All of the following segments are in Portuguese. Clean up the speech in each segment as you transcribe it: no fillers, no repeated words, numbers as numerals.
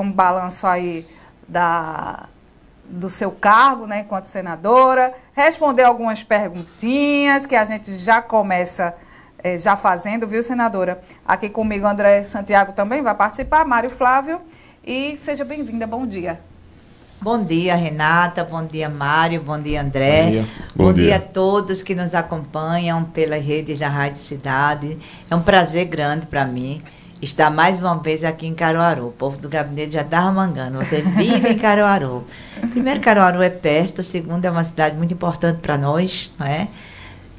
um balanço aí do seu cargo, né, enquanto senadora, responder algumas perguntinhas que a gente já começa já fazendo, viu, senadora? Aqui comigo André Santiago também vai participar, Mário Flávio, e seja bem-vinda, bom dia. Bom dia, Renata, bom dia, Mário, bom dia, André. Bom dia. Bom dia a todos que nos acompanham pelas redes da Rádio Cidade. É um prazer grande para mim estar mais uma vez aqui em Caruaru. O povo do gabinete já estava mangando. Você vive em Caruaru. Primeiro, Caruaru é perto. Segundo, é uma cidade muito importante para nós, não é?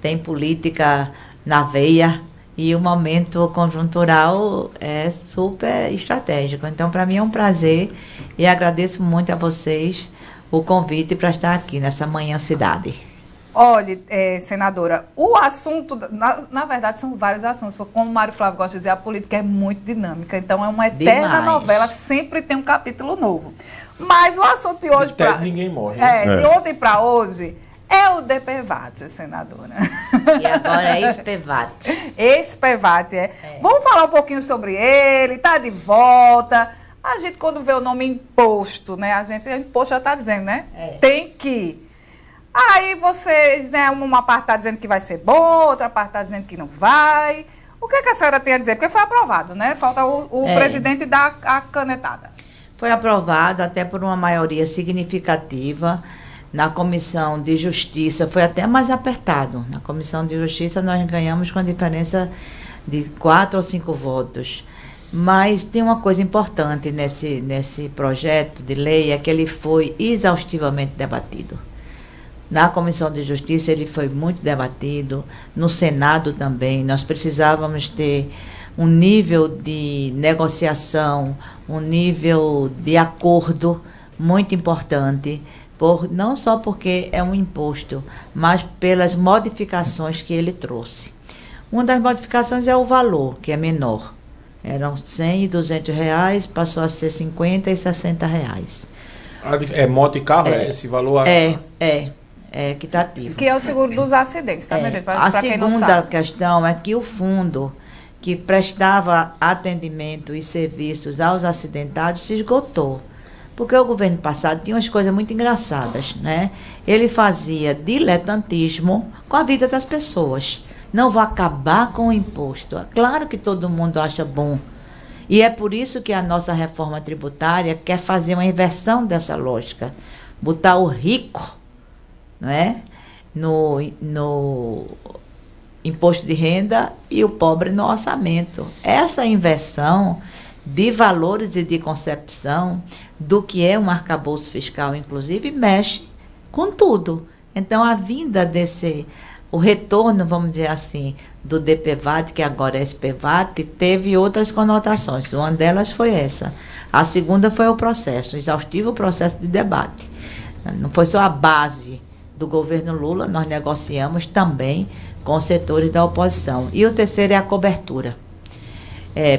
Tem política na veia e o momento conjuntural é super estratégico. Então, para mim é um prazer e agradeço muito a vocês o convite para estar aqui nessa manhã cidade. Olha, senadora, o assunto, na verdade são vários assuntos, porque como o Mário Flávio gosta de dizer, a política é muito dinâmica, então é uma eterna novela, sempre tem um capítulo novo. Mas o assunto de hoje... ninguém morre. De ontem para hoje, é o DPVAT, senadora. E agora é ex-PVAT. Ex-PVAT, Vamos falar um pouquinho sobre ele, tá de volta. A gente, quando vê o nome imposto, né? Imposto já está dizendo, né? Tem que. Aí vocês, né? Uma parte está dizendo que vai ser bom, outra parte está dizendo que não vai. O que a senhora tem a dizer? Porque foi aprovado, né? Falta o presidente dar a canetada. Foi aprovado até por uma maioria significativa. Na Comissão de Justiça foi até mais apertado. Na Comissão de Justiça nós ganhamos com a diferença de 4 ou 5 votos. Mas tem uma coisa importante nesse projeto de lei, é que ele foi exaustivamente debatido. Na Comissão de Justiça ele foi muito debatido, no Senado também. Nós precisávamos ter um nível de negociação, um nível de acordo muito importante, não só porque é um imposto, mas pelas modificações que ele trouxe. Uma das modificações é o valor, que é menor. Eram 100 e 200 reais, passou a ser 50 e 60 reais. Moto e carro, esse valor? É equitativo. Que é o seguro dos acidentes, tá, gente? A segunda questão é que o fundo que prestava atendimento e serviços aos acidentados se esgotou. Porque o governo passado tinha umas coisas muito engraçadas, né? Ele fazia diletantismo com a vida das pessoas. Não vou acabar com o imposto. É claro que todo mundo acha bom. E é por isso que a nossa reforma tributária quer fazer uma inversão dessa lógica. Botar o rico, né, no imposto de renda e o pobre no orçamento. Essa inversão de valores e de concepção do que é um arcabouço fiscal, inclusive, mexe com tudo. Então, a vinda o retorno, vamos dizer assim, do DPVAT, que agora é ex-PVAT, teve outras conotações. Uma delas foi essa. A segunda foi o processo, exaustivo processo de debate. Não foi só a base do governo Lula, nós negociamos também com os setores da oposição. E o terceiro é a cobertura.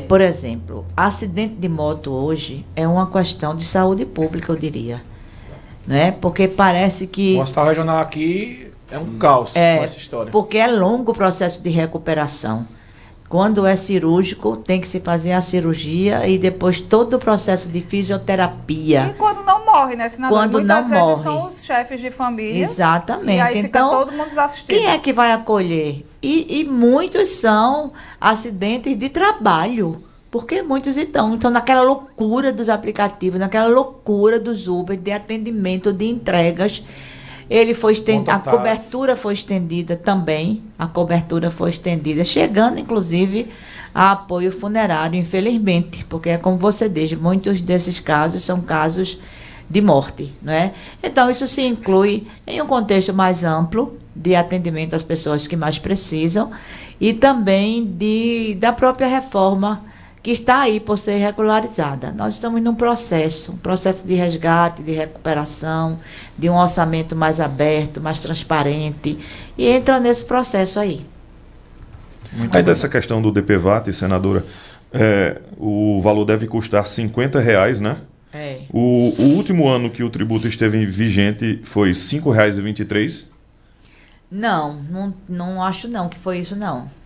Por exemplo, acidente de moto hoje é uma questão de saúde pública, eu diria. Né? Porque parece que... O hospital regional aqui é um caos com essa história. Porque é longo o processo de recuperação. Quando é cirúrgico, tem que se fazer a cirurgia e depois todo o processo de fisioterapia. E quando não morre, né? Senão quando muitas não vezes morre. São os chefes de família. Exatamente. E aí então, fica todo mundo desassistido. Quem é que vai acolher? E muitos são acidentes de trabalho. Porque muitos estão naquela loucura dos aplicativos, naquela loucura dos Uber, de atendimento, de entregas. Ele foi a cobertura foi estendida também, chegando inclusive a apoio funerário, infelizmente, porque é como você diz, muitos desses casos são casos de morte, não é? Então isso se inclui em um contexto mais amplo de atendimento às pessoas que mais precisam e também da própria reforma que está aí por ser regularizada. Nós estamos num processo de resgate, de recuperação, de um orçamento mais aberto, mais transparente, e entra nesse processo aí. Aí dessa questão do DPVAT, senadora, o valor deve custar R$50, né? O último ano que o tributo esteve vigente foi R$ 5,23? Não acho não que foi isso não.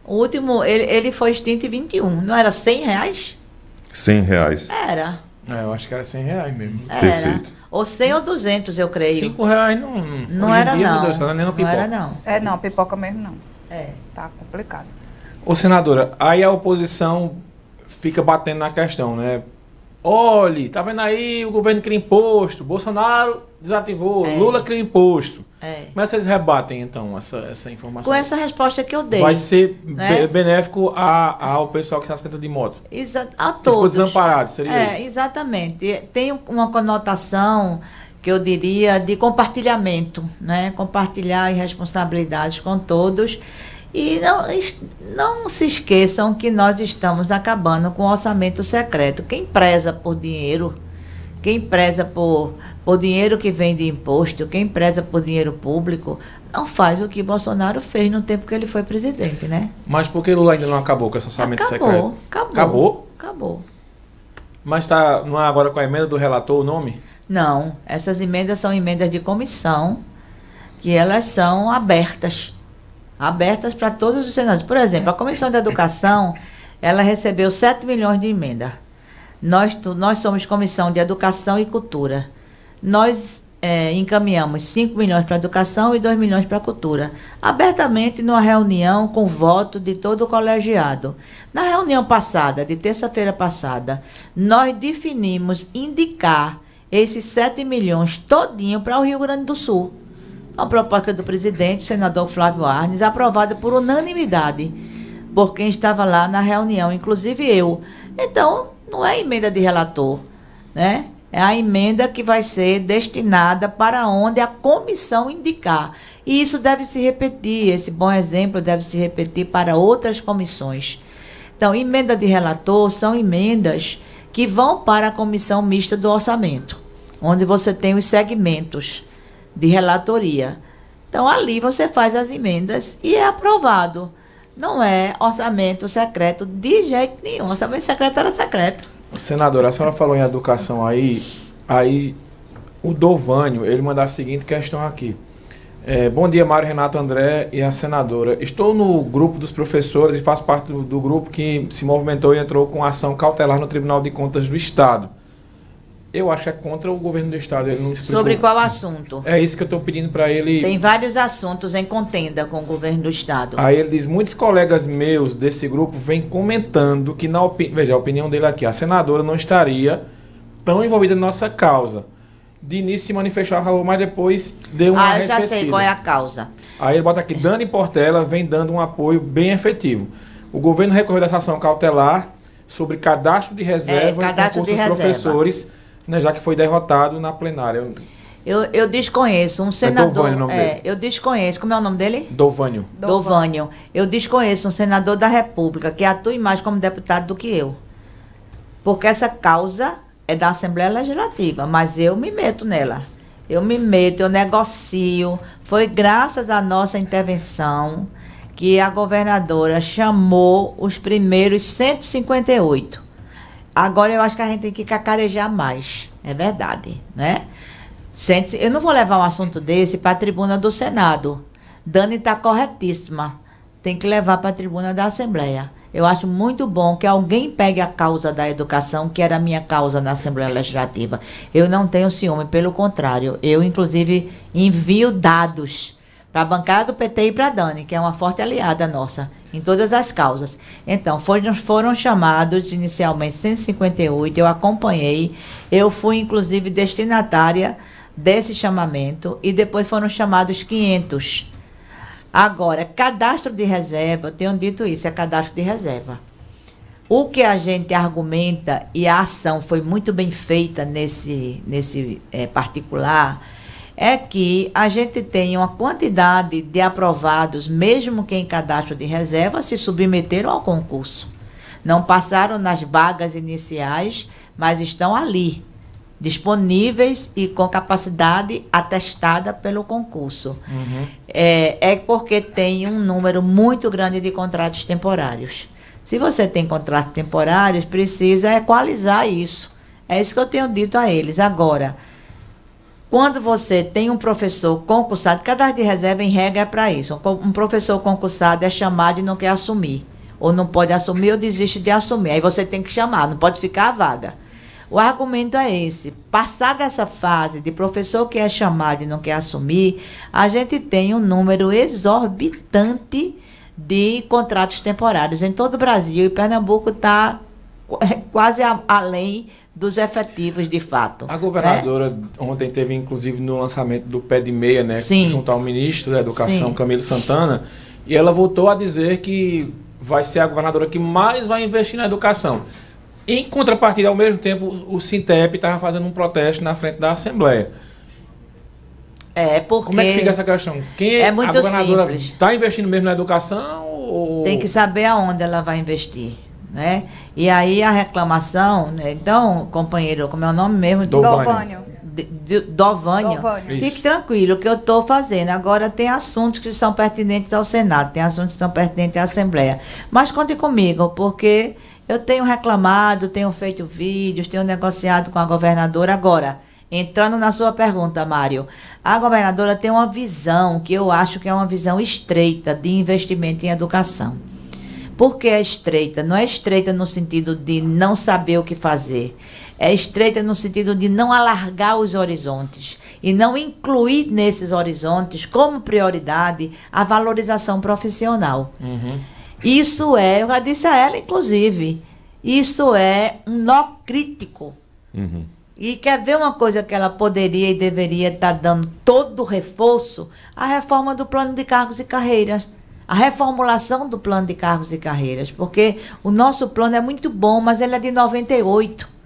O último, ele foi extinto em 21, não era R$100? R$100. Era. Eu acho que era R$100 mesmo. Era. Perfeito. Ou 100 ou 200, eu creio. R$5 não era dia, não. Deus, nem no pipoca. Não era não. Não, pipoca mesmo não. É. Tá complicado. Ô, senadora, aí a oposição fica batendo na questão, né? Olhe, tá vendo aí, o governo cria imposto, Bolsonaro desativou, Lula cria imposto. Como é que vocês rebatem, então, essa informação? Com essa resposta que eu dei. Vai ser benéfico ao pessoal que está sentado de moto? A todos. Ficou desamparado, seria isso? Exatamente. Tem uma conotação que eu diria de compartilhamento, né? Compartilhar responsabilidades com todos. E não se esqueçam que nós estamos acabando com o orçamento secreto. Quem preza por dinheiro, quem preza por dinheiro que vem de imposto, quem preza por dinheiro público, não faz o que Bolsonaro fez no tempo que ele foi presidente, né? Mas por que Lula ainda não acabou com esse orçamento secreto? Acabou. Mas não é agora com a emenda do relator o nome? Não, essas emendas são emendas de comissão, que elas são abertas para todos os senadores. Por exemplo, a Comissão de Educação, ela recebeu 7 milhões de emenda. Nós somos Comissão de Educação e Cultura. Nós encaminhamos 5 milhões para a educação e 2 milhões para a cultura. Abertamente, numa reunião com voto de todo o colegiado. Na reunião passada, de terça-feira passada, nós definimos indicar esses 7 milhões todinho para o Rio Grande do Sul. Uma proposta do presidente, o senador Flávio Arnes, aprovada por unanimidade, por quem estava lá na reunião, inclusive eu. Então, não é emenda de relator, né? É a emenda que vai ser destinada para onde a comissão indicar. E isso deve se repetir, esse bom exemplo deve se repetir para outras comissões. Então, emenda de relator são emendas que vão para a comissão mista do orçamento, onde você tem os segmentos de relatoria. Então, ali você faz as emendas e é aprovado. Não é orçamento secreto de jeito nenhum. Orçamento secreto era secreto. Senadora, a senhora falou em educação aí o Dovânio, ele manda a seguinte questão aqui. Bom dia, Mário, Renato, André e a senadora. Estou no grupo dos professores e faço parte do grupo que se movimentou e entrou com ação cautelar no Tribunal de Contas do Estado. Eu acho que é contra o governo do Estado. Ele não explicou. Sobre qual assunto? É isso que eu estou pedindo para ele. Tem vários assuntos em contenda com o governo do Estado. Aí ele diz, muitos colegas meus desse grupo vêm comentando que, veja, a opinião dele aqui, a senadora não estaria tão envolvida na nossa causa. De início se manifestou a favor, mas depois deu uma eu já sei qual é a causa. Aí ele bota aqui, Dani Portela vem dando um apoio bem efetivo. O governo recorreu dessa ação cautelar sobre cadastro de reserva e concursos dos professores, né, já que foi derrotado na plenária. Eu desconheço um senador. Eu desconheço. Como é o nome dele? Dovânio. Eu desconheço um senador da República que atue mais como deputado do que eu. Porque essa causa é da Assembleia Legislativa, mas eu me meto nela. Eu me meto, eu negocio. Foi graças à nossa intervenção que a governadora chamou os primeiros 158. Agora eu acho que a gente tem que cacarejar mais. É verdade, né? Eu não vou levar um assunto desse para a tribuna do Senado. Dani está corretíssima. Tem que levar para a tribuna da Assembleia. Eu acho muito bom que alguém pegue a causa da educação, que era a minha causa na Assembleia Legislativa. Eu não tenho ciúme, pelo contrário. Eu, inclusive, envio dados para a bancada do PT e para a Dani, que é uma forte aliada nossa, em todas as causas. Então, foram chamados inicialmente 158, eu acompanhei, eu fui, inclusive, destinatária desse chamamento, e depois foram chamados 500. Agora, cadastro de reserva, eu tenho dito isso, é cadastro de reserva. O que a gente argumenta, e a ação foi muito bem feita nesse particular, é que a gente tem uma quantidade de aprovados, mesmo que em cadastro de reserva, se submeteram ao concurso. Não passaram nas vagas iniciais, mas estão ali, disponíveis e com capacidade atestada pelo concurso. Uhum. É porque tem um número muito grande de contratos temporários. Se você tem contratos temporários, precisa equalizar isso. É isso que eu tenho dito a eles. Agora, quando você tem um professor concursado, cadastro de reserva em regra é para isso. Um professor concursado é chamado e não quer assumir. ou não pode assumir, ou desiste de assumir. Aí você tem que chamar, não pode ficar a vaga. O argumento é esse. Passada essa fase de professor que é chamado e não quer assumir, a gente tem um número exorbitante de contratos temporários em todo o Brasil, e Pernambuco está quase além dos efetivos de fato. A governadora ontem teve, inclusive, no lançamento do Pé de Meia, né, junto ao ministro da Educação, Camilo Santana, e ela voltou a dizer que vai ser a governadora que mais vai investir na educação. Em contrapartida, ao mesmo tempo, o Sintep estava fazendo um protesto na frente da Assembleia. Porque como é que fica essa questão? É muito simples. A governadora está investindo mesmo na educação? Ou... Tem que saber aonde ela vai investir, né? E aí a reclamação, né? Então, companheiro, como é o nome mesmo? Dovânio. Dovânio. Fique tranquilo, que eu estou fazendo. Agora tem assuntos que são pertinentes ao Senado, tem assuntos que são pertinentes à Assembleia. Mas conte comigo, porque eu tenho reclamado, tenho feito vídeos, tenho negociado com a governadora. Agora, entrando na sua pergunta, Mário, a governadora tem uma visão que eu acho que é uma visão estreita de investimento em educação. Por que é estreita? Não é estreita no sentido de não saber o que fazer. É estreita no sentido de não alargar os horizontes e não incluir nesses horizontes como prioridade a valorização profissional. Isso é, eu já disse a ela, inclusive, isso é um nó crítico. E quer ver uma coisa que ela poderia e deveria estar dando todo o reforço? A reforma do plano de cargos e carreiras. A reformulação do plano de cargos e carreiras. Porque o nosso plano é muito bom, mas ele é de 98.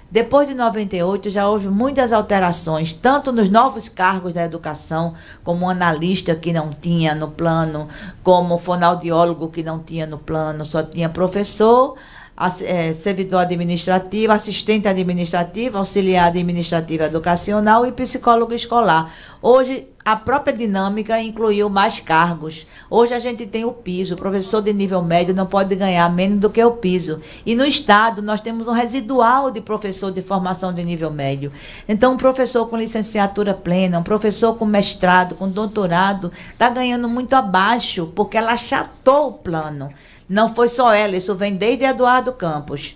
Depois de 98 já houve muitas alterações, tanto nos novos cargos da educação, como analista que não tinha no plano, como fonoaudiólogo que não tinha no plano, só tinha professor, servidor administrativo, assistente administrativo, auxiliar administrativo educacional e psicólogo escolar. Hoje, a própria dinâmica incluiu mais cargos. Hoje a gente tem o piso. O professor de nível médio não pode ganhar menos do que o piso. E no Estado nós temos um residual de professor de formação de nível médio. Então, um professor com licenciatura plena, um professor com mestrado, com doutorado, está ganhando muito abaixo, porque ela achatou o plano. Não foi só ela, isso vem desde Eduardo Campos.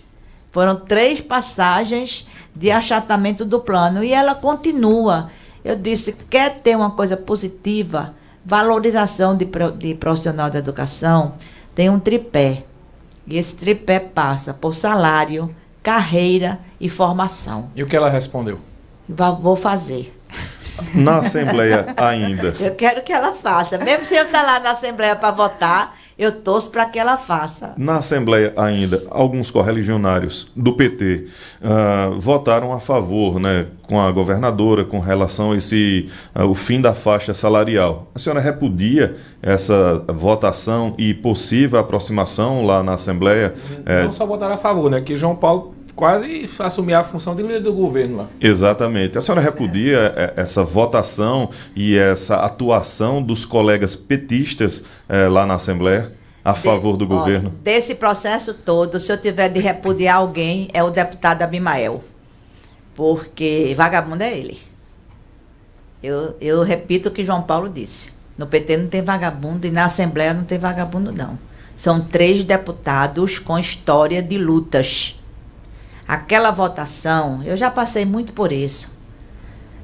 Foram 3 passagens de achatamento do plano e ela continua. Eu disse, quer ter uma coisa positiva, valorização de profissional da educação, tem um tripé. E esse tripé passa por salário, carreira e formação. E o que ela respondeu? Vou fazer. Na Assembleia ainda. Eu quero que ela faça. Mesmo se eu estar lá na Assembleia para votar, eu torço para que ela faça. Na Assembleia ainda, alguns correligionários do PT votaram a favor, né, com a governadora, com relação a o fim da faixa salarial. A senhora repudia essa votação e possível aproximação lá na Assembleia? Não só votaram a favor, né, que João Paulo quase assumir a função de líder do governo lá. Exatamente. A senhora repudia essa votação e essa atuação dos colegas petistas lá na Assembleia a favor do governo? Desse processo todo, se eu tiver de repudiar alguém, é o deputado Abimael. Porque vagabundo é ele. Eu repito o que João Paulo disse. No PT não tem vagabundo e na Assembleia não tem vagabundo, não. São 3 deputados com história de lutas. Aquela votação, eu já passei muito por isso.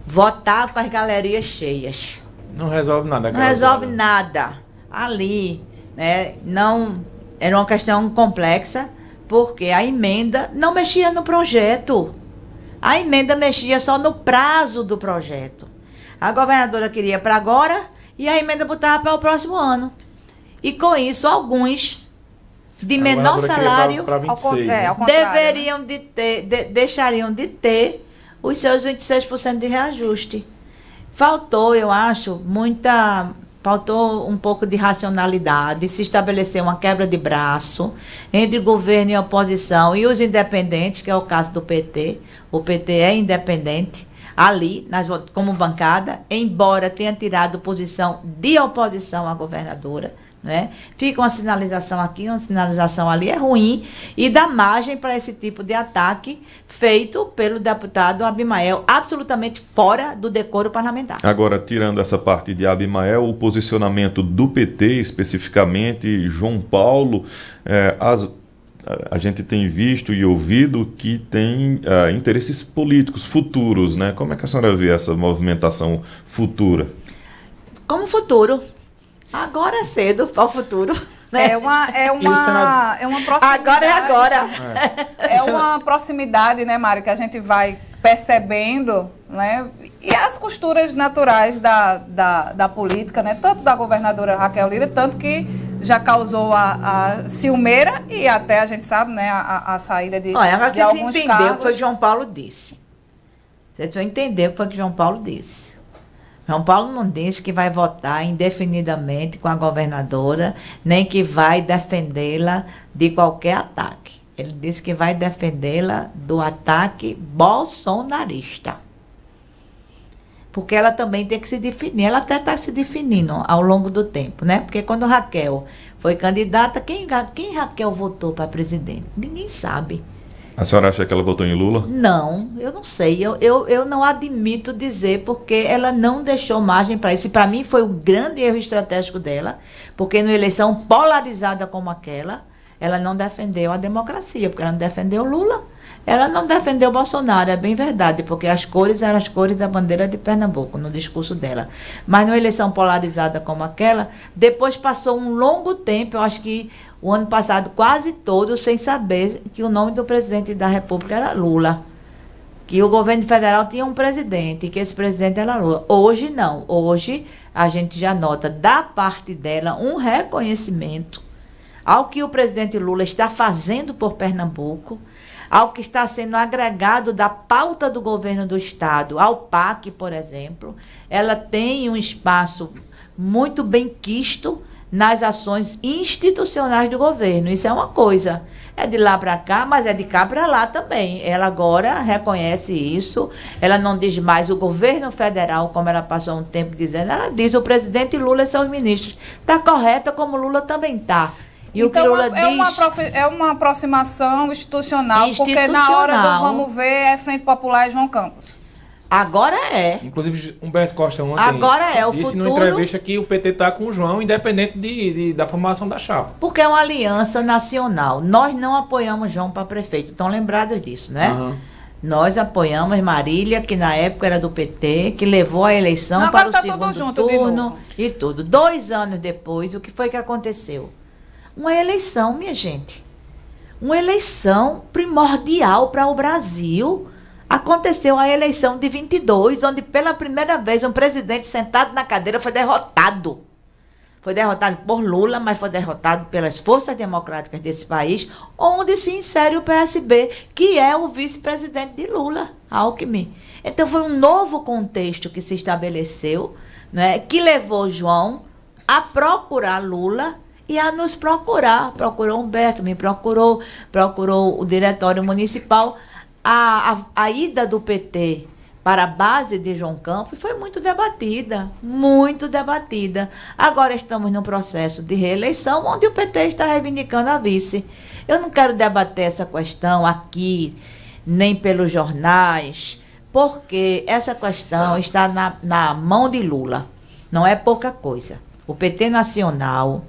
Votar com as galerias cheias. Não resolve nada. Não resolve nada. Ali, né, não, era uma questão complexa, porque a emenda não mexia no projeto. A emenda mexia só no prazo do projeto. A governadora queria para agora e a emenda botava para o próximo ano. E com isso, alguns de menor salário pra 26, né? deveriam de ter, deixariam de ter os seus 26% de reajuste. Faltou, eu acho, faltou um pouco de racionalidade, se estabeleceu uma quebra de braço entre governo e oposição e os independentes, que é o caso do PT. O PT é independente ali, como bancada, embora tenha tirado posição de oposição à governadora. né? Fica uma sinalização aqui, uma sinalização ali, é ruim e dá margem para esse tipo de ataque feito pelo deputado Abimael, absolutamente fora do decoro parlamentar. Agora, tirando essa parte de Abimael, o posicionamento do PT, especificamente, João Paulo, a gente tem visto e ouvido que tem interesses políticos futuros, né? Como é que a senhora vê essa movimentação futura? Como futuro. Agora é cedo para o futuro. Né? É uma proximidade. Agora é agora. É uma proximidade, né, Mário, que a gente vai percebendo, né? E as costuras naturais da política, né? Tanto da governadora Raquel Lira, tanto que já causou a ciumeira e até a gente sabe, né, a saída de Olha, agora de alguns você entendeu cargos. o que foi que João Paulo disse. Você precisa entender o que foi que João Paulo disse. João Paulo não disse que vai votar indefinidamente com a governadora, nem que vai defendê-la de qualquer ataque. Ele disse que vai defendê-la do ataque bolsonarista. Porque ela também tem que se definir. Ela até está se definindo ao longo do tempo, né? Porque quando Raquel foi candidata, quem Raquel votou para presidente? Ninguém sabe. A senhora acha que ela votou em Lula? Não, eu não sei. Eu não admito dizer, porque ela não deixou margem para isso. E para mim foi um grande erro estratégico dela, porque numa eleição polarizada como aquela, ela não defendeu a democracia, porque ela não defendeu Lula. Ela não defendeu Bolsonaro, é bem verdade, porque as cores eram as cores da bandeira de Pernambuco, no discurso dela. Mas numa eleição polarizada como aquela, depois passou um longo tempo, eu acho que o ano passado quase todo, sem saber que o nome do presidente da República era Lula. Que o governo federal tinha um presidente, que esse presidente era Lula. Hoje não. Hoje a gente já nota da parte dela um reconhecimento ao que o presidente Lula está fazendo por Pernambuco, ao que está sendo agregado da pauta do governo do Estado, ao PAC, por exemplo. Ela tem um espaço muito bem quisto nas ações institucionais do governo. Isso é uma coisa. É de lá para cá, mas é de cá para lá também. Ela agora reconhece isso. Ela não diz mais o governo federal, como ela passou um tempo dizendo. Ela diz o presidente Lula e seus ministros. Está correta, como Lula também está. E então, o que Lula diz... é uma aproximação institucional, porque na hora do vamos ver é Frente Popular e João Campos. Agora é. Inclusive, Humberto Costa ontem agora é o disse futuro, numa entrevista que o PT está com o João, independente da formação da chapa. Porque é uma aliança nacional. Nós não apoiamos João para prefeito. Estão lembrados disso, né? Uhum. Nós apoiamos Marília, que na época era do PT, que levou a eleição para o segundo turno e tudo. 2 anos depois, o que foi que aconteceu? Uma eleição, minha gente. Uma eleição primordial para o Brasil. Aconteceu a eleição de 22, onde pela primeira vez um presidente sentado na cadeira foi derrotado. Foi derrotado por Lula, mas foi derrotado pelas forças democráticas desse país, onde se insere o PSB, que é o vice-presidente de Lula, Alckmin. Então foi um novo contexto que se estabeleceu, né, que levou João a procurar Lula e a nos procurar. Procurou Humberto, me procurou o diretório municipal. A ida do PT para a base de João Campos foi muito debatida, muito debatida. Agora estamos num processo de reeleição onde o PT está reivindicando a vice. Eu não quero debater essa questão aqui, nem pelos jornais, porque essa questão está na mão de Lula. Não é pouca coisa. O PT Nacional,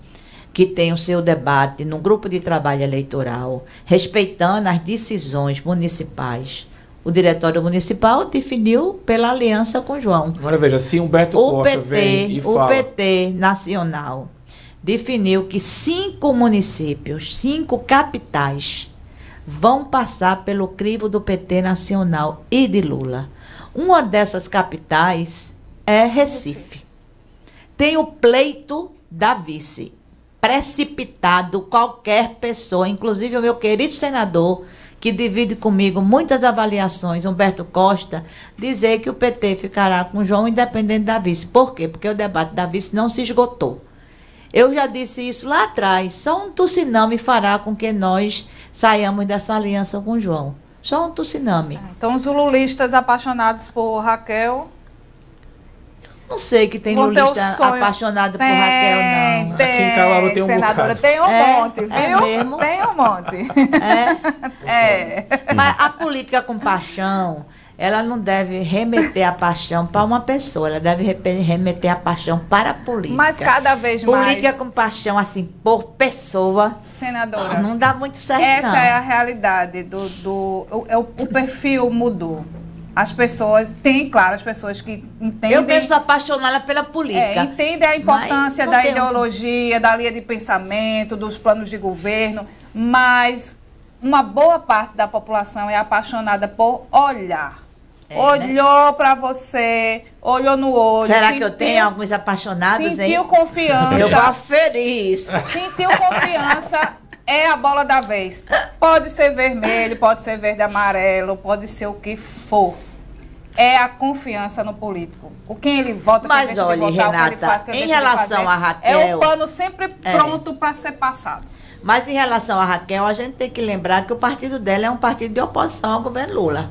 que tem o seu debate no grupo de trabalho eleitoral, respeitando as decisões municipais. O diretório municipal definiu pela aliança com João. Agora veja, se Humberto Costa vem e fala... O PT Nacional definiu que 5 municípios, 5 capitais, vão passar pelo crivo do PT Nacional e de Lula. Uma dessas capitais é Recife. Tem o pleito da vice. Precipitado, qualquer pessoa, inclusive o meu querido senador, que divide comigo muitas avaliações, Humberto Costa, dizer que o PT ficará com João independente da vice. Por quê? Porque o debate da vice não se esgotou. Eu já disse isso lá atrás, só um tsunami fará com que nós saiamos dessa aliança com João. Só um tsunami. Então os lulistas apaixonados por Raquel... Não sei que tem lulista apaixonado por Raquel, não. Tem, aqui em Caruaru tem um senadora, bocado. tem um monte, viu? É mesmo? Tem um monte. Mas a política com paixão, ela não deve remeter a paixão para uma pessoa, ela deve remeter a paixão para a política. Mas cada vez mais... Política com paixão, assim, por pessoa, senadora, não dá muito certo, essa não. é a realidade o perfil mudou. As pessoas, tem, claro, as pessoas que entendem... Eu mesmo sou apaixonada pela política. Entendem a importância da ideologia, da linha de pensamento, dos planos de governo, mas uma boa parte da população é apaixonada por olhar. Olhou para você, olhou no olho. Será que eu tenho alguns apaixonados aí? Sentiu confiança. Eu vou aferir isso. Sentiu confiança, é a bola da vez. Pode ser vermelho, pode ser verde e amarelo, pode ser o que for. É a confiança no político. O quem ele vota, mas quem olha, votar, Renata, o que ele faz, em relação a Raquel... É o pano sempre pronto para ser passado. Mas em relação a Raquel, a gente tem que lembrar que o partido dela é um partido de oposição ao governo Lula.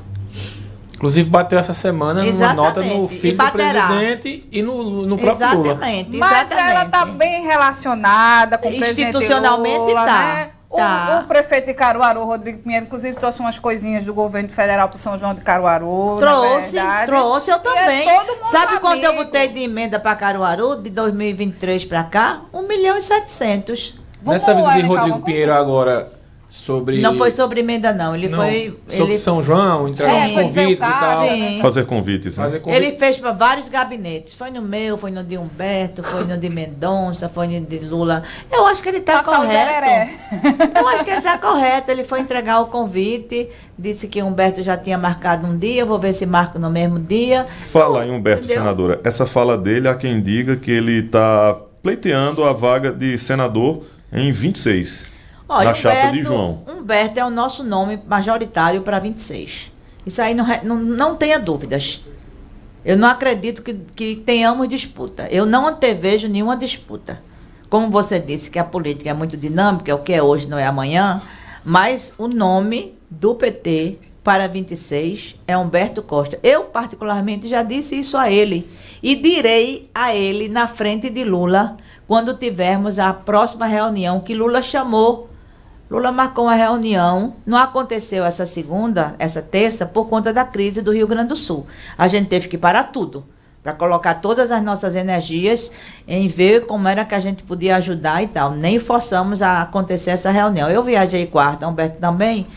Inclusive bateu essa semana numa nota no filho do presidente e no próprio Lula. Exatamente. Mas ela está bem relacionada com o presidente institucionalmente Lula, tá. Né? O prefeito de Caruaru, Rodrigo Pinheiro, inclusive trouxe umas coisinhas do governo federal para São João de Caruaru. Trouxe, eu também. Sabe quanto eu amigo. botei de emenda para Caruaru de 2023 para cá? 1.700.000. Nessa visita de Rodrigo Pinheiro agora sobre... Não foi sobre emenda, não. Ele foi... Sobre São João, entregar uns convites e tal. Sim. Fazer convites. Né? Ele fez para vários gabinetes. Foi no meu, foi no de Humberto, foi no de Mendonça, foi no de Lula. Eu acho que ele está correto. Eu acho que ele está correto. Ele foi entregar o convite, disse que Humberto já tinha marcado um dia, eu vou ver se marco no mesmo dia. Fala em Humberto, senadora. Essa fala dele, há quem diga que ele está pleiteando a vaga de senador em 26. Olha, na chapa de João. Humberto é o nosso nome majoritário para 26. Isso aí não tenha dúvidas. Eu não acredito que tenhamos disputa. Eu não antevejo nenhuma disputa. Como você disse que a política é muito dinâmica, o que é hoje não é amanhã, mas o nome do PT para 26 é Humberto Costa. Eu, particularmente, já disse isso a ele. E direi a ele na frente de Lula, quando tivermos a próxima reunião que Lula chamou. Lula marcou uma reunião, não aconteceu essa terça, por conta da crise do Rio Grande do Sul. A gente teve que parar tudo, para colocar todas as nossas energias em ver como era que a gente podia ajudar e tal. Nem forçamos a acontecer essa reunião. Eu viajei quarta, Humberto também,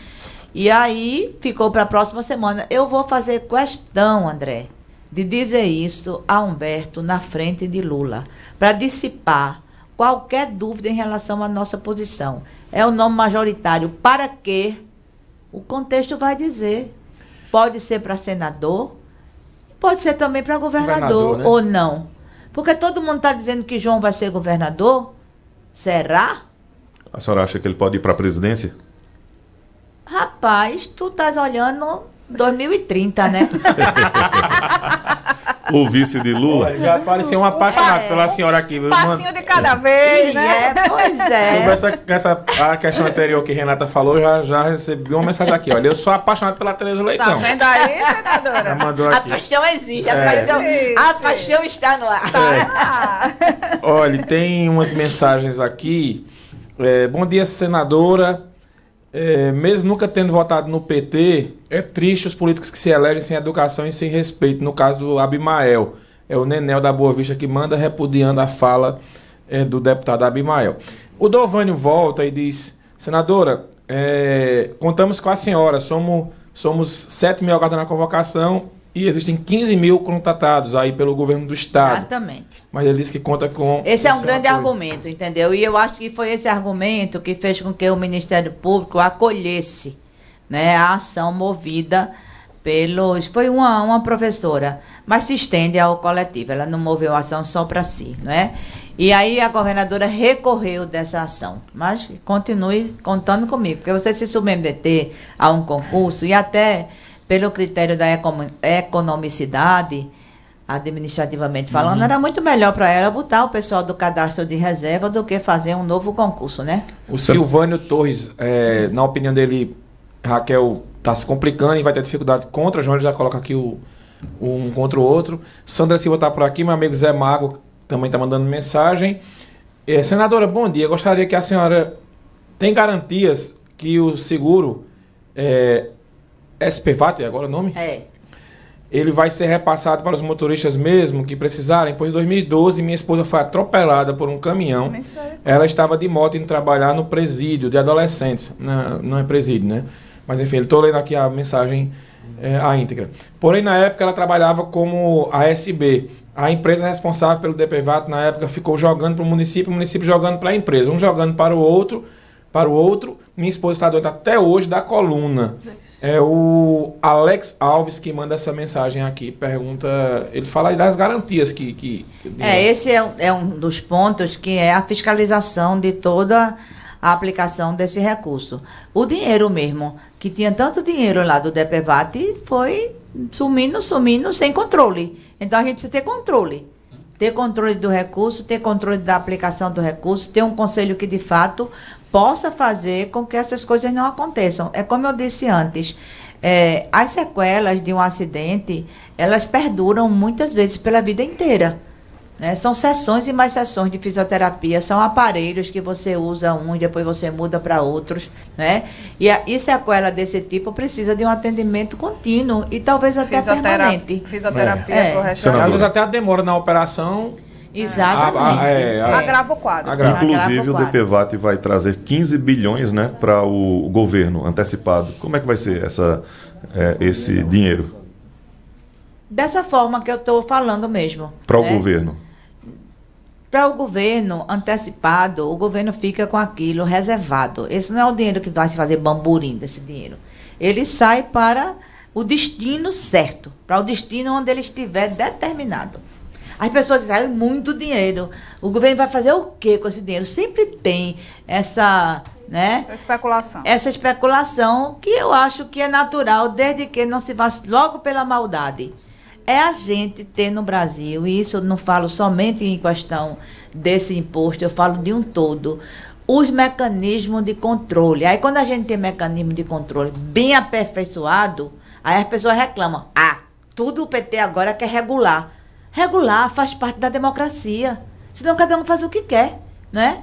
e aí ficou para a próxima semana. Eu vou fazer questão, André, de dizer isso a Humberto na frente de Lula, para dissipar qualquer dúvida em relação à nossa posição. É o nome majoritário. Para quê? O contexto vai dizer. Pode ser para senador, pode ser também para governador, né? Ou não. Porque todo mundo está dizendo que João vai ser governador. Será? A senhora acha que ele pode ir para a presidência? Rapaz, tu estás olhando 2030, né? O vice de Lula. Olha, já parecia um apaixonado pela senhora aqui. Passinho de cada vez, né? Pois é. Sobre a questão anterior que Renata falou, já recebi uma mensagem aqui. Olha, eu sou apaixonado pela Tereza Leitão. Tá vendo aí, senadora? Já mandou aqui. A paixão existe, a paixão está no ar. Olha, tem umas mensagens aqui. Bom dia, senadora. Mesmo nunca tendo votado no PT, é triste os políticos que se elegem sem educação e sem respeito. No caso do Abimael, é o Nenel da Boa Vista que manda, repudiando a fala do deputado Abimael. O Dovânio volta e diz: senadora, contamos com a senhora, somos 7 mil agora na convocação e existem 15 mil contratados aí pelo governo do estado. Exatamente. Mas ele disse que conta com... Esse é um grande argumento, entendeu? E eu acho que foi esse argumento que fez com que o Ministério Público acolhesse, né, a ação movida pelos... Foi uma professora, mas se estende ao coletivo. Ela não moveu a ação só para si, não é? E aí a governadora recorreu dessa ação. Mas continue contando comigo, porque você se submeter a um concurso e até... pelo critério da economicidade, administrativamente falando, era muito melhor para ela botar o pessoal do cadastro de reserva do que fazer um novo concurso, né? O Silvânio Torres, na opinião dele, Raquel está se complicando e vai ter dificuldade contra João. Ele já coloca aqui um contra o outro. Sandra Silva está por aqui, meu amigo Zé Mago também está mandando mensagem. Senadora, bom dia. Gostaria que a senhora tem garantias que o seguro SPVAT, agora o nome? Ele vai ser repassado para os motoristas mesmo que precisarem, pois em 2012 minha esposa foi atropelada por um caminhão. Ela estava de moto indo trabalhar no presídio de adolescentes. Não é presídio, né? Mas enfim, estou lendo aqui a mensagem a íntegra. Porém, na época ela trabalhava como ASB. A empresa responsável pelo DPVAT na época ficou jogando para o município jogando para a empresa. Um jogando para o outro. Minha esposa está doente até hoje da coluna. É o Alex Alves que manda essa mensagem aqui. Pergunta, ele fala aí das garantias que esse é um dos pontos que é a fiscalização de toda a aplicação desse recurso. O dinheiro mesmo, que tinha tanto dinheiro lá do DPVAT, foi sumindo sem controle. Então a gente precisa ter controle. Ter controle do recurso, ter controle da aplicação do recurso, ter um conselho que de fato possa fazer com que essas coisas não aconteçam. É como eu disse antes, as sequelas de um acidente, elas perduram muitas vezes pela vida inteira. Né? São sessões e mais sessões de fisioterapia, são aparelhos que você usa e depois você muda para outros. Né? E sequela desse tipo precisa de um atendimento contínuo e talvez até permanente. Fisioterapia correta. Às vezes até a demora na operação... Exatamente. Agrava o quadro. Inclusive, o DPVAT vai trazer 15 bilhões, né, para o governo antecipado. Como é que vai ser esse dinheiro? Dessa forma que eu estou falando mesmo. Para o governo? Para o governo antecipado, o governo fica com aquilo reservado. Esse não é o dinheiro que vai se fazer bamburim desse dinheiro. Ele sai para o destino certo, para o destino onde ele estiver determinado. As pessoas dizem, muito dinheiro. O governo vai fazer o quê com esse dinheiro? Sempre tem essa especulação que eu acho que é natural, desde que não se vá logo pela maldade. É a gente ter no Brasil, e isso eu não falo somente em questão desse imposto, eu falo de um todo, os mecanismos de controle. Aí quando a gente tem mecanismo de controle bem aperfeiçoado, aí as pessoas reclamam, tudo o PT agora quer regular. Regular faz parte da democracia. Senão cada um faz o que quer, né?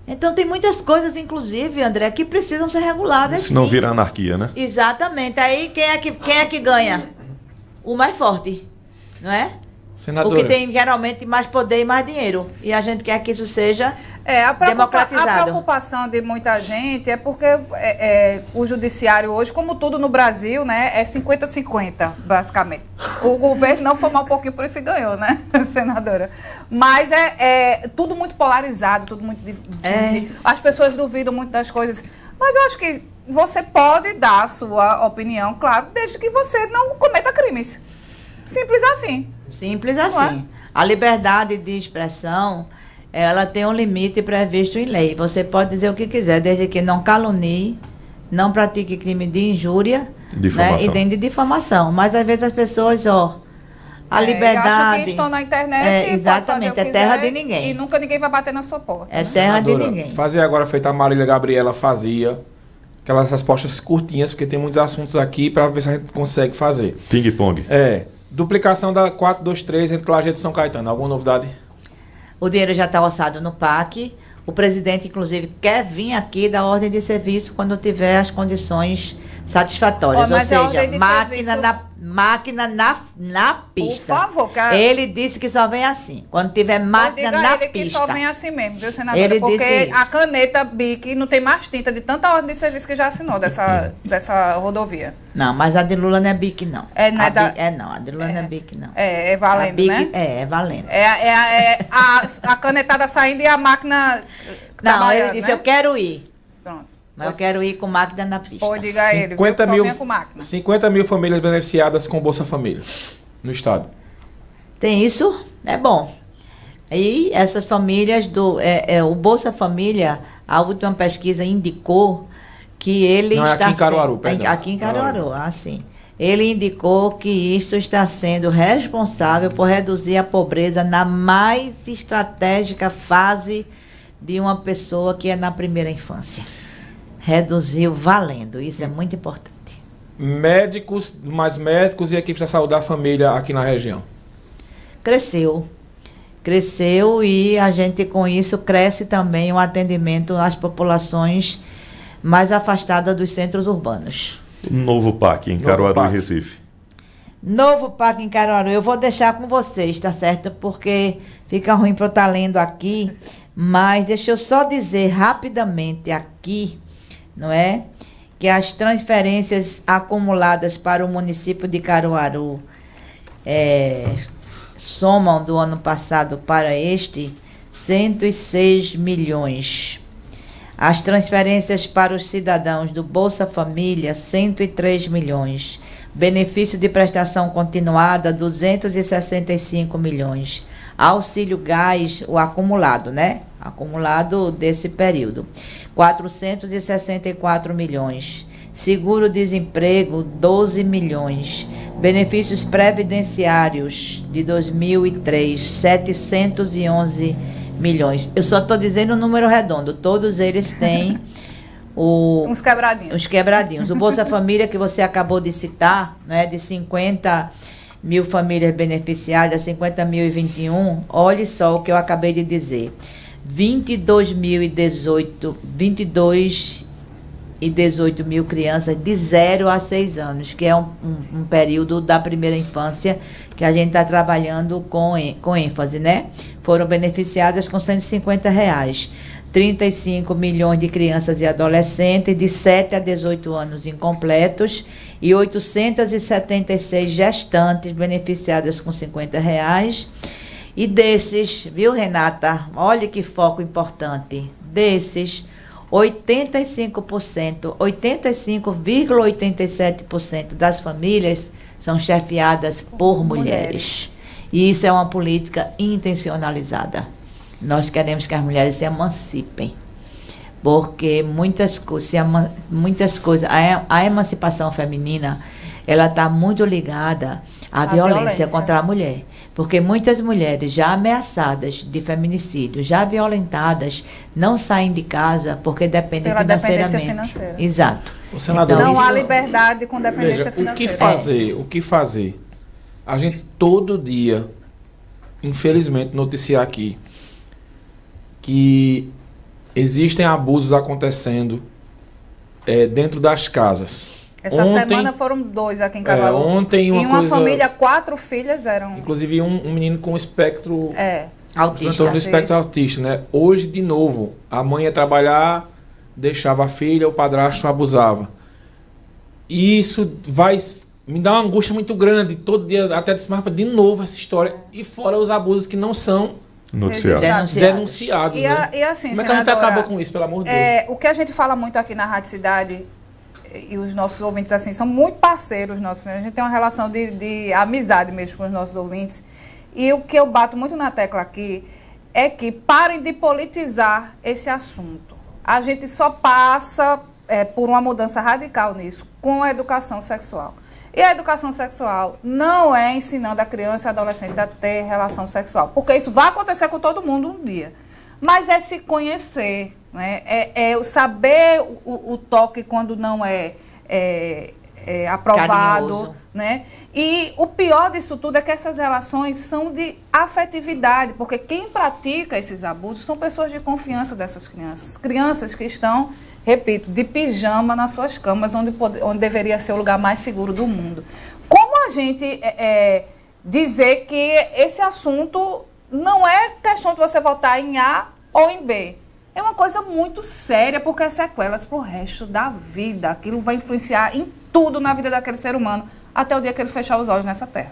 Então tem muitas coisas, inclusive, André, que precisam ser reguladas. Se não vira anarquia, né? Exatamente. Aí quem é que ganha? O mais forte, não é? Senadora. O que tem geralmente mais poder e mais dinheiro. E a gente quer que isso seja democratizado. A preocupação de muita gente é porque o judiciário hoje, como tudo no Brasil, né, é 50-50, basicamente. O governo não foi mal um pouquinho, por isso ganhou, né, senadora? Mas é tudo muito polarizado, tudo muito... As pessoas duvidam muito das coisas. Mas eu acho que você pode dar a sua opinião, claro, desde que você não cometa crimes. Simples assim. Simples assim. A liberdade de expressão, ela tem um limite previsto em lei. Você pode dizer o que quiser, desde que não calunie, não pratique crime de injúria, né, e nem de difamação. Mas às vezes as pessoas, a liberdade... que estão na internet exatamente, é terra de ninguém. E nunca ninguém vai bater na sua porta. É terra de ninguém. Fazer agora feita a Marília Gabriela fazia, aquelas respostas curtinhas, porque tem muitos assuntos aqui, para ver se a gente consegue fazer. Ping-pong. Duplicação da 423 entre Lajeado e São Caetano. Alguma novidade? O dinheiro já está orçado no PAC. O presidente, inclusive, quer vir aqui dar ordem de serviço quando tiver as condições satisfatórias. Ou seja, máquina na pista. Por favor, cara. Ele disse que só vem assim. Quando tiver máquina na pista. Que só vem assim mesmo, viu, senadora? Porque a caneta BIC não tem mais tinta de tanta ordem de serviço que já assinou dessa rodovia. Não, mas a de Lula não é BIC, não. Não, a de Lula não é BIC, não. É valendo, BIC, né? É valendo. A canetada saindo e a máquina... Não, ele disse, eu quero ir. Pronto. Mas eu quero ir com máquina na pista. Pode diga a ele, 50 mil famílias beneficiadas com Bolsa Família no estado. Tem isso? É bom. E essas famílias o Bolsa Família, a última pesquisa indicou que ele está... Aqui em Caruaru, perdão. Aqui em Caruaru, sim. Ele indicou que isso está sendo responsável por reduzir a pobreza na mais estratégica fase de uma pessoa que é na primeira infância. Reduziu valendo, isso é muito importante. mais médicos e equipes da saúde da família aqui na região? Cresceu e a gente com isso cresce também o atendimento às populações mais afastadas dos centros urbanos. Novo PAC em Caruaru e Recife. Novo PAC em Caruaru, eu vou deixar com vocês, tá certo? Porque fica ruim para eu estar lendo aqui, mas deixa eu só dizer rapidamente aqui, não é? Que as transferências acumuladas para o município de Caruaru somam do ano passado para este 106 milhões. As transferências para os cidadãos do Bolsa Família, 103 milhões. Benefício de prestação continuada, 265 milhões. Auxílio gás, o acumulado, né? Acumulado desse período, 464 milhões. Seguro-desemprego, 12 milhões. Benefícios previdenciários de 2003, 711 milhões. Eu só estou dizendo o número redondo. Todos eles têm uns quebradinhos. Os quebradinhos. O Bolsa Família, que você acabou de citar, né, de 50 mil famílias beneficiadas, 50.021, olhe só o que eu acabei de dizer. 22 e 18 mil crianças de 0 a 6 anos, que é um período da primeira infância que a gente está trabalhando com ênfase, né? Foram beneficiadas com R$150. 35 milhões de crianças e adolescentes de 7 a 18 anos incompletos e 876 gestantes beneficiadas com R$50. E desses, viu, Renata? Olha que foco importante. Desses, 85,87% das famílias são chefiadas por mulheres. E isso é uma política intencionalizada. Nós queremos que as mulheres se emancipem, porque muitas coisas, a emancipação feminina, ela está muito ligada à violência contra a mulher, porque muitas mulheres já ameaçadas de feminicídio, já violentadas, não saem de casa porque dependem financeiramente. Exato. Senador, então, não há liberdade com dependência financeira. O que fazer? A gente todo dia, infelizmente, noticiar aqui que existem abusos acontecendo dentro das casas. Essa semana foram 2 aqui em Caruaru. Ontem uma família, 4 filhas eram... Inclusive um menino com espectro... autista. No espectro autista, né? Hoje, de novo, a mãe ia trabalhar, deixava a filha, o padrasto abusava. E isso me dá uma angústia muito grande. Todo dia, até de novo essa história. E fora os abusos que não são denunciados. E assim, como é que a gente acaba com isso, pelo amor de Deus? O que a gente fala muito aqui na Rádio Cidade, e os nossos ouvintes assim são muito parceiros nossos, né? A gente tem uma relação de amizade mesmo com os nossos ouvintes. E o que eu bato muito na tecla aqui é que parem de politizar esse assunto. A gente só passa por uma mudança radical nisso com a educação sexual. E a educação sexual não é ensinando a criança e a adolescente a ter relação sexual, porque isso vai acontecer com todo mundo um dia. Mas é se conhecer, né? É saber o toque quando não é aprovado. Carinhoso. Né? E o pior disso tudo é que essas relações são de afetividade, porque quem pratica esses abusos são pessoas de confiança dessas crianças. Crianças que estão, repito, de pijama nas suas camas, onde deveria ser o lugar mais seguro do mundo. Como a gente dizer que esse assunto não é questão de você votar em A ou em B? É uma coisa muito séria, porque é sequelas para o resto da vida. Aquilo vai influenciar em tudo na vida daquele ser humano, até o dia que ele fechar os olhos nessa terra.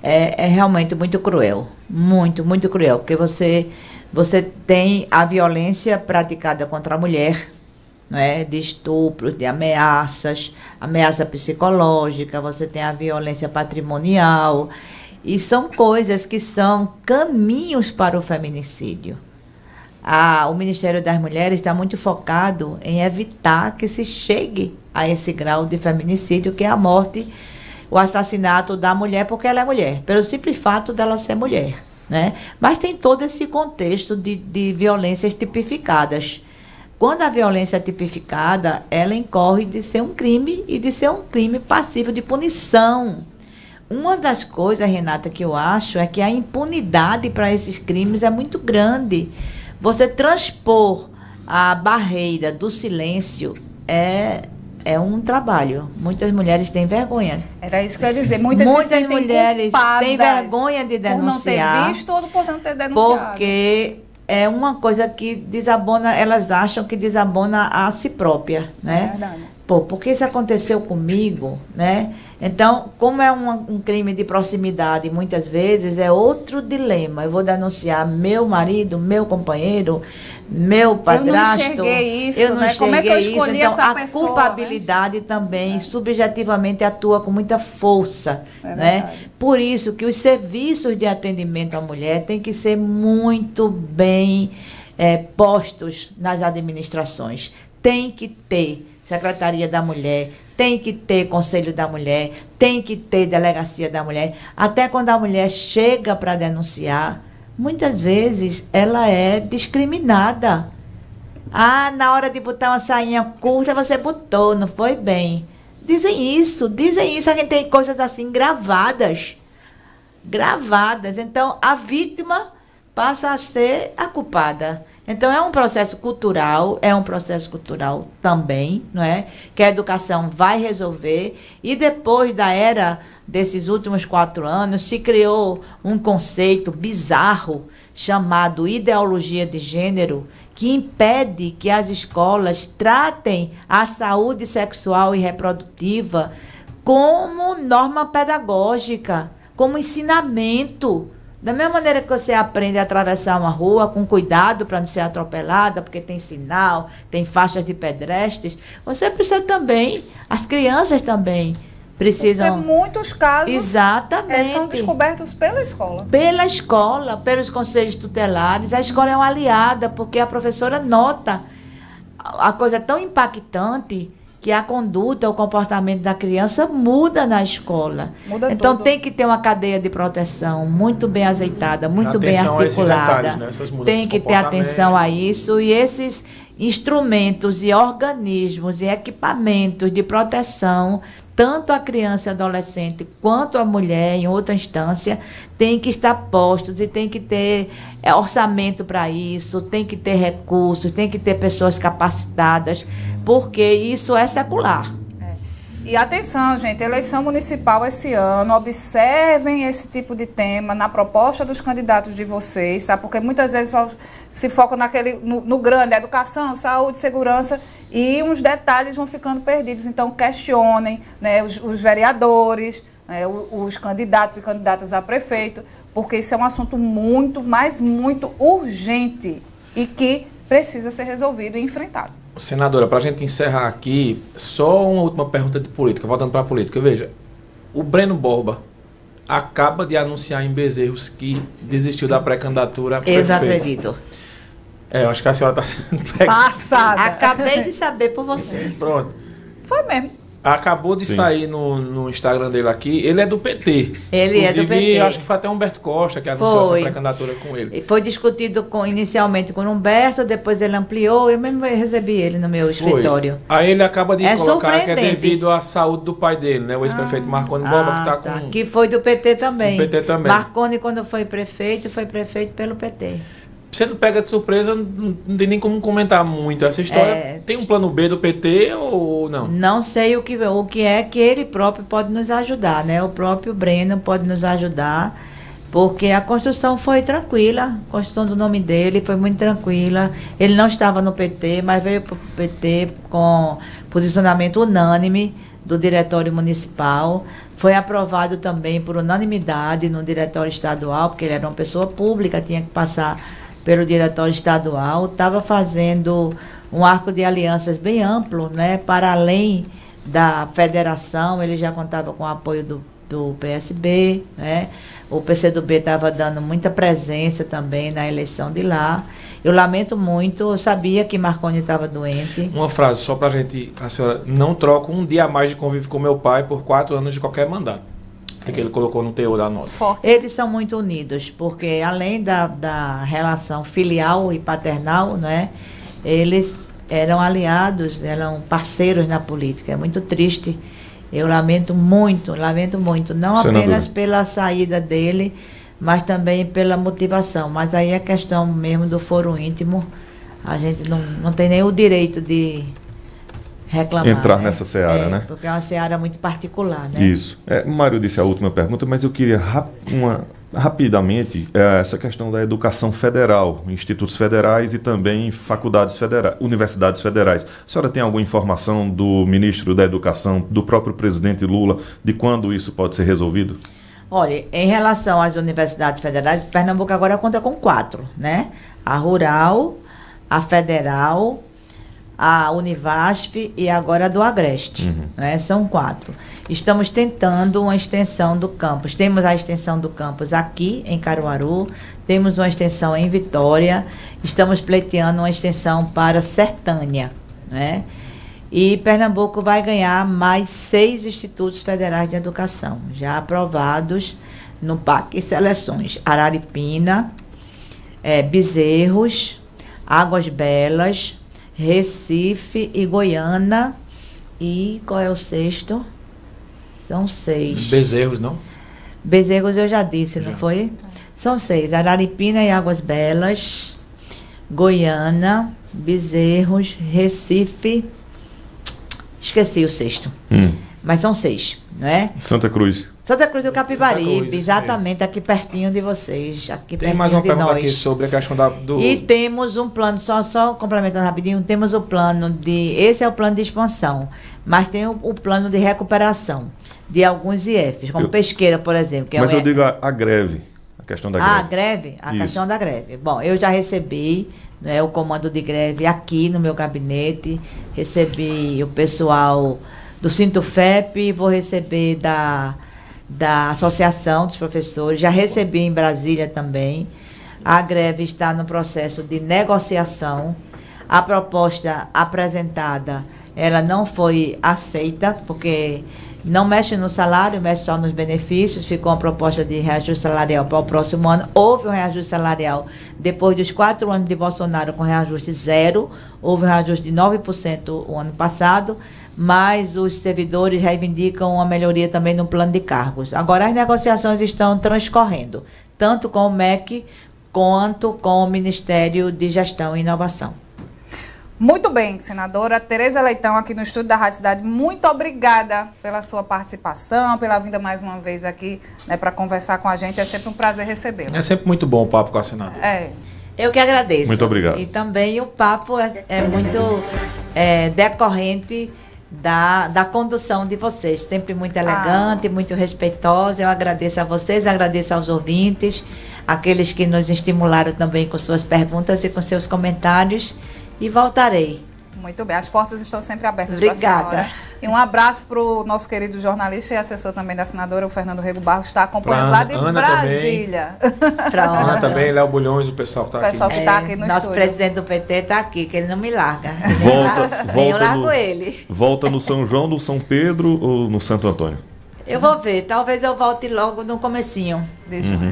É realmente muito cruel. Muito, muito cruel. Porque você tem a violência praticada contra a mulher, né, de estupro, de ameaças, ameaça psicológica, você tem a violência patrimonial, e são coisas que são caminhos para o feminicídio. O Ministério das Mulheres está muito focado em evitar que se chegue a esse grau de feminicídio, que é a morte, o assassinato da mulher, porque ela é mulher, pelo simples fato dela ser mulher, né? Mas tem todo esse contexto de violências tipificadas, quando a violência é tipificada, ela incorre de ser um crime e de ser um crime passivo de punição. Uma das coisas, Renata, que eu acho é que a impunidade para esses crimes é muito grande. Você transpor a barreira do silêncio é um trabalho. Muitas mulheres têm vergonha. Era isso que eu ia dizer. Muitas mulheres têm vergonha de denunciar. Por não ter visto ou por não ter denunciado. Porque é uma coisa que desabona, elas acham que desabona a si própria, né? É verdade. Porque isso aconteceu comigo, né? Então, como é um crime de proximidade, muitas vezes é outro dilema. Eu vou denunciar meu marido, meu companheiro, meu padrasto. Eu não enxerguei isso, eu não né? enxerguei Como é que eu escolhi isso. Então, essa a pessoa, culpabilidade, né? Também, subjetivamente, atua com muita força, né? Por isso que os serviços de atendimento à mulher têm que ser muito bem postos nas administrações. Tem que ter Secretaria da Mulher, tem que ter Conselho da Mulher, tem que ter Delegacia da Mulher. Até quando a mulher chega para denunciar, muitas vezes ela é discriminada. Ah, na hora de botar uma sainha curta, você botou, não foi bem. Dizem isso, a gente tem coisas assim gravadas. Então, a vítima passa a ser a culpada. Então, é um processo cultural também, não é? Que a educação vai resolver. E depois da era desses últimos 4 anos, se criou um conceito bizarro chamado ideologia de gênero, que impede que as escolas tratem a saúde sexual e reprodutiva como norma pedagógica, como ensinamento. Da mesma maneira que você aprende a atravessar uma rua com cuidado para não ser atropelada, porque tem sinal, tem faixas de pedestres, você precisa também, as crianças também precisam... Porque muitos casos exatamente são descobertos pela escola. Pela escola, pelos conselhos tutelares. A escola é uma aliada, porque a professora nota a coisa tão impactante que a conduta, o comportamento da criança muda na escola. Então tem que ter uma cadeia de proteção muito bem azeitada, muito bem articulada. Detalhes, né? Tem que ter atenção a isso, e esses instrumentos e organismos e equipamentos de proteção, tanto a criança e adolescente quanto a mulher, em outra instância, tem que estar postos e tem que ter orçamento para isso, tem que ter recursos, tem que ter pessoas capacitadas, porque isso é secular. E atenção, gente, eleição municipal esse ano, observem esse tipo de tema na proposta dos candidatos de vocês, sabe? Porque muitas vezes só se focam no grande, educação, saúde, segurança, e uns detalhes vão ficando perdidos. Então, questionem, né, os vereadores, né, os candidatos e candidatas a prefeito, porque isso é um assunto muito, mas muito urgente e que precisa ser resolvido e enfrentado. Senadora, para a gente encerrar aqui, só uma última pergunta de política, voltando para a política. Veja, o Breno Borba acaba de anunciar em Bezerros que desistiu da pré-candidatura a prefeito. Eu não acredito. Eu acho que a senhora está sendo passada. Acabei de saber por você. Pronto. Foi mesmo. Acabou de sair no Instagram dele aqui. Ele é do PT. Ele é do PT. Acho que foi até Humberto Costa que anunciou essa pré-candidatura com ele. Foi discutido inicialmente com Humberto, depois ele ampliou. Eu mesmo recebi ele no meu escritório. Aí ele acaba de colocar que é devido à saúde do pai dele, né? O ex-prefeito Marconi Borba, que está com... Que foi do PT também. Do PT também. Marconi, quando foi prefeito pelo PT. Você não pega de surpresa, não tem nem como comentar muito essa história. Tem um plano B do PT ou não? Não sei o que é que ele próprio pode nos ajudar, né? O próprio Breno pode nos ajudar, porque a construção foi tranquila, a construção do nome dele foi muito tranquila. Ele não estava no PT, mas veio para o PT com posicionamento unânime do diretório municipal. Foi aprovado também por unanimidade no diretório estadual, porque ele era uma pessoa pública, tinha que passar pelo diretório estadual. Estava fazendo um arco de alianças bem amplo, né? Para além da federação, ele já contava com o apoio do PSB, né? O PCdoB estava dando muita presença também na eleição de lá. Eu lamento muito, eu sabia que Marconi estava doente. Uma frase só para a gente, a senhora, não troca um dia a mais de convívio com meu pai por 4 anos de qualquer mandato. Que ele colocou no teor da nota. Eles são muito unidos, porque além da relação filial e paternal, né, eles eram aliados, eram parceiros na política. É muito triste. Eu lamento muito, não apenas pela saída dele, mas também pela motivação. Mas aí é questão mesmo do foro íntimo. A gente não tem nem o direito de reclamar. Entrar nessa seara, né? Porque é uma seara muito particular, né? Isso. Mário disse a última pergunta, mas eu queria rapidamente essa questão da educação federal, institutos federais e também faculdades federais, universidades federais. A senhora tem alguma informação do ministro da Educação, do próprio presidente Lula, de quando isso pode ser resolvido? Olha, em relação às universidades federais, Pernambuco agora conta com 4, né? A Rural, a Federal, a Univasf e agora a do Agreste. Né? São 4. Estamos tentando uma extensão do campus. Temos a extensão do campus aqui em Caruaru, temos uma extensão em Vitória, estamos pleiteando uma extensão para Sertânia. Né? E Pernambuco vai ganhar mais 6 institutos federais de educação, já aprovados no PAC e Seleções. Araripina, Bezerros, Águas Belas, Recife e Goiânia. E qual é o 6º? São 6. Bezerros, não? Bezerros eu já disse, não foi? São 6. Araripina e Águas Belas, Goiânia, Bezerros, Recife. Esqueci o 6º. Mas são 6, não é? Santa Cruz. Santa Cruz do Capibaribe, exatamente, aqui pertinho de vocês. Aqui tem mais uma pergunta aqui sobre a questão do... E temos um plano, só complementando rapidinho, temos o plano de... Esse é o plano de expansão, mas tem o plano de recuperação de alguns IFs, como Pesqueira, por exemplo. Que mas eu digo a greve, a questão da greve. A greve? A questão da greve. Bom, eu já recebi o comando de greve aqui no meu gabinete, recebi o pessoal do Sintufep, vou receber da Associação dos Professores, já recebi em Brasília também. A greve está no processo de negociação. A proposta apresentada, ela não foi aceita, porque não mexe no salário, mexe só nos benefícios. Ficou uma proposta de reajuste salarial para o próximo ano. Houve um reajuste salarial depois dos 4 anos de Bolsonaro com reajuste 0. Houve um reajuste de 9% o ano passado. Mas os servidores reivindicam uma melhoria também no plano de cargos. Agora, as negociações estão transcorrendo, tanto com o MEC quanto com o Ministério de Gestão e Inovação. Muito bem, senadora Tereza Leitão, aqui no estúdio da Rádio Cidade, muito obrigada pela sua participação, pela vinda mais uma vez aqui, né, para conversar com a gente. É sempre um prazer recebê-la. É sempre muito bom o papo com a senadora. Eu que agradeço. Muito obrigado. E também o papo é muito decorrente da condução de vocês, sempre muito elegante, muito respeitosa. Eu agradeço a vocês, agradeço aos ouvintes, aqueles que nos estimularam também com suas perguntas e com seus comentários, e voltarei. Muito bem, as portas estão sempre abertas. Obrigada. E um abraço para o nosso querido jornalista e assessor também da senadora, o Fernando Rego Barros, que está acompanhando lá de Brasília. Para Ana também, Léo Bulhões, o pessoal que está aqui. O pessoal que está aqui no nosso estúdio. Presidente do PT está aqui, que ele não me larga. Eu largo ele. Volta no São João, no São Pedro ou no Santo Antônio? Eu vou ver, talvez eu volte logo no comecinho.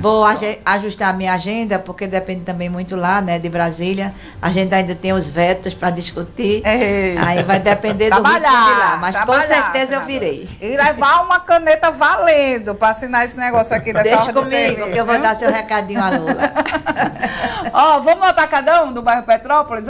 Vou ajustar a minha agenda, porque depende também muito lá, né, de Brasília. A gente ainda tem os vetos para discutir. Aí vai depender do ritmo de lá. Mas com certeza eu virei. E levar uma caneta valendo para assinar esse negócio aqui dessa Deixa comigo, que eu vou dar seu recadinho a Lula. Vamos no Atacadão do bairro Petrópolis?